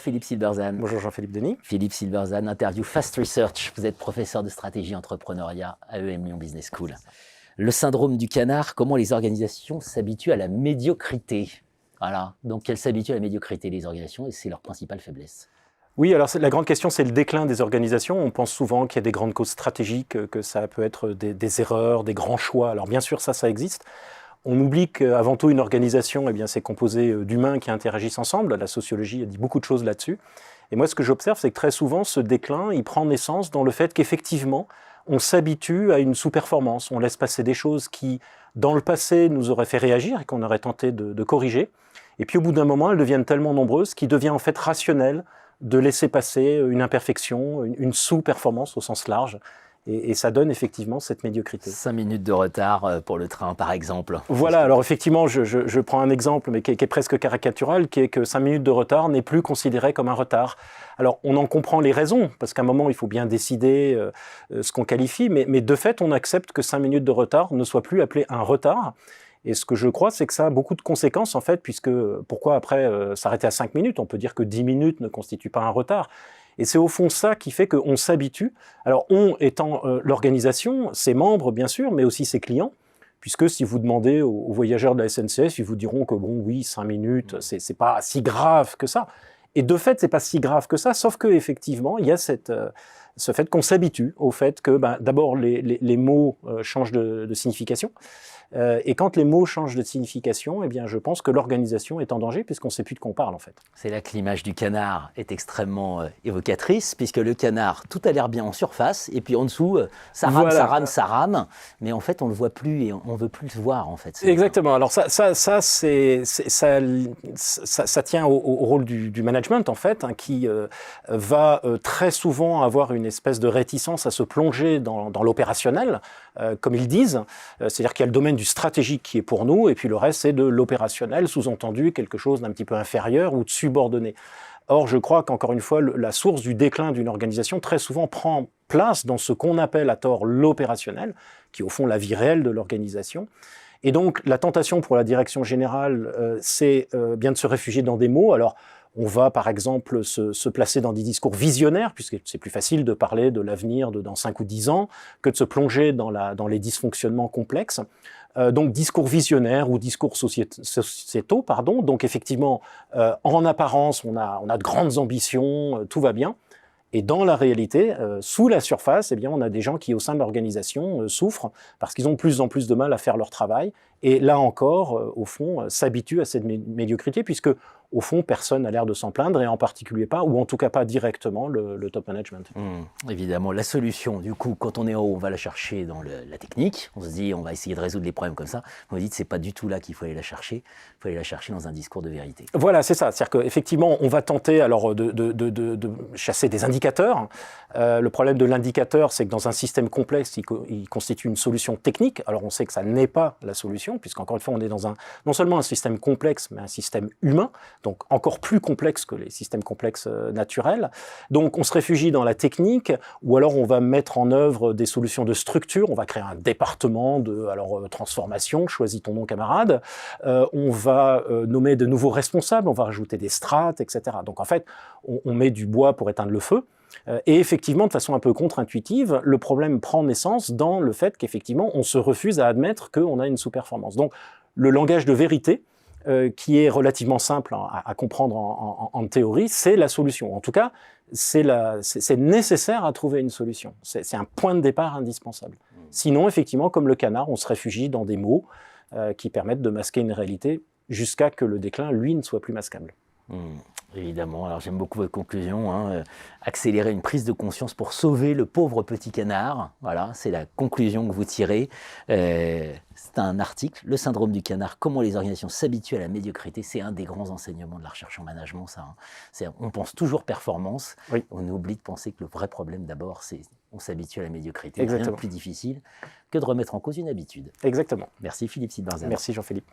Philippe Silberzan. Bonjour Jean-Philippe Denis. Philippe Silberzan, interview Fast Research. Vous êtes professeur de stratégie entrepreneuriat à EM Lyon Business School. Le syndrome du canard, comment les organisations s'habituent à la médiocrité? Voilà, donc elles s'habituent à la médiocrité, les organisations, et c'est leur principale faiblesse. Oui, alors la grande question, c'est le déclin des organisations. On pense souvent qu'il y a des grandes causes stratégiques, que ça peut être des erreurs, des grands choix. Alors bien sûr, ça existe. On oublie qu'avant tout, une organisation, eh bien, c'est composé d'humains qui interagissent ensemble. La sociologie a dit beaucoup de choses là-dessus. Et moi, ce que j'observe, c'est que très souvent, ce déclin, il prend naissance dans le fait qu'effectivement, on s'habitue à une sous-performance. On laisse passer des choses qui, dans le passé, nous auraient fait réagir et qu'on aurait tenté de corriger. Et puis, au bout d'un moment, elles deviennent tellement nombreuses qu'il devient en fait rationnel de laisser passer une imperfection, une sous-performance au sens large. Et ça donne effectivement cette médiocrité. 5 minutes de retard pour le train, par exemple. Voilà, alors effectivement, je prends un exemple, mais qui est presque caricatural, qui est que 5 minutes de retard n'est plus considéré comme un retard. Alors, on en comprend les raisons, parce qu'à un moment, il faut bien décider ce qu'on qualifie, mais de fait, on accepte que 5 minutes de retard ne soit plus appelé un retard. Et ce que je crois, c'est que ça a beaucoup de conséquences, en fait, puisque pourquoi après s'arrêter à 5 minutes? On peut dire que 10 minutes ne constituent pas un retard. Et c'est au fond ça qui fait qu'on s'habitue. Alors, on étant l'organisation, ses membres, bien sûr, mais aussi ses clients, puisque si vous demandez aux voyageurs de la SNCF, ils vous diront que, bon, oui, 5 minutes, c'est pas si grave que ça. Et de fait, c'est pas si grave que ça, sauf qu'effectivement, il y a ce fait qu'on s'habitue au fait que, d'abord, les mots changent de signification. Et quand les mots changent de signification, eh bien, je pense que l'organisation est en danger puisqu'on ne sait plus de quoi on parle en fait. C'est là que l'image du canard est extrêmement évocatrice, puisque le canard, tout a l'air bien en surface, et puis en dessut, ça rame, voilà. ça rame, mais en fait on ne le voit plus et on ne veut plus le voir en fait. Exactement, alors ça tient au rôle du management en fait, hein, qui va très souvent avoir une espèce de réticence à se plonger dans l'opérationnel, comme ils disent, c'est-à-dire qu'il y a le domaine du stratégique qui est pour nous, et puis le reste c'est de l'opérationnel, sous-entendu quelque chose d'un petit peu inférieur ou de subordonné. Or, je crois qu'encore une fois, la source du déclin d'une organisation très souvent prend place dans ce qu'on appelle à tort l'opérationnel, qui est au fond la vie réelle de l'organisation. Et donc, la tentation pour la direction générale, c'est bien de se réfugier dans des mots. Alors, on va par exemple se placer dans des discours visionnaires, puisque c'est plus facile de parler de l'avenir dans 5 ou 10 ans que de se plonger dans les dysfonctionnements complexes. Donc discours visionnaires ou discours sociétaux, pardon. Donc effectivement, en apparence, on a de grandes ambitions, tout va bien. Et dans la réalité, sous la surface, eh bien, on a des gens qui, au sein de l'organisation, souffrent parce qu'ils ont de plus en plus de mal à faire leur travail. Et là encore, au fond, s'habituent à cette médiocrité, puisque, au fond, personne n'a l'air de s'en plaindre, et en particulier pas, ou en tout cas pas directement, le top management. Évidemment, la solution, du coup, quand on est en haut, on va la chercher dans la technique. On se dit, on va essayer de résoudre les problèmes comme ça. Vous dites, c'est pas du tout là qu'il faut aller la chercher. Il faut aller la chercher dans un discours de vérité. Voilà, c'est ça. C'est-à-dire qu'effectivement, on va tenter alors de chasser des indicateurs. Le problème de l'indicateur, c'est que dans un système complexe, il constitue une solution technique. Alors, on sait que ça n'est pas la solution, puisqu'encore une fois, on est dans non seulement un système complexe, mais un système humain, donc encore plus complexe que les systèmes complexes naturels. Donc, on se réfugie dans la technique, ou alors on va mettre en œuvre des solutions de structure. On va créer un département de transformation, choisis ton nom, camarade. On va nommer de nouveaux responsables, on va rajouter des strates, etc. Donc, en fait, on met du bois pour éteindre le feu. Et effectivement, de façon un peu contre-intuitive, le problème prend naissance dans le fait qu'effectivement, on se refuse à admettre qu'on a une sous-performance. Donc, le langage de vérité, qui est relativement simple à comprendre en théorie, c'est la solution. En tout cas, c'est nécessaire à trouver une solution. C'est un point de départ indispensable. Sinon, effectivement, comme le canard, on se réfugie dans des mots qui permettent de masquer une réalité jusqu'à que le déclin, lui, ne soit plus masquable. Évidemment, alors j'aime beaucoup votre conclusion, hein. Accélérer une prise de conscience pour sauver le pauvre petit canard, voilà, c'est la conclusion que vous tirez. C'est un article, Le syndrome du canard, comment les organisations s'habituent à la médiocrité, c'est un des grands enseignements de la recherche en management, ça. Hein. On pense toujours performance, oui. On oublie de penser que le vrai problème d'abord, c'est on s'habitue à la médiocrité. C'est rien de plus difficile que de remettre en cause une habitude. Exactement. Merci Philippe Silberzan. Merci Jean-Philippe.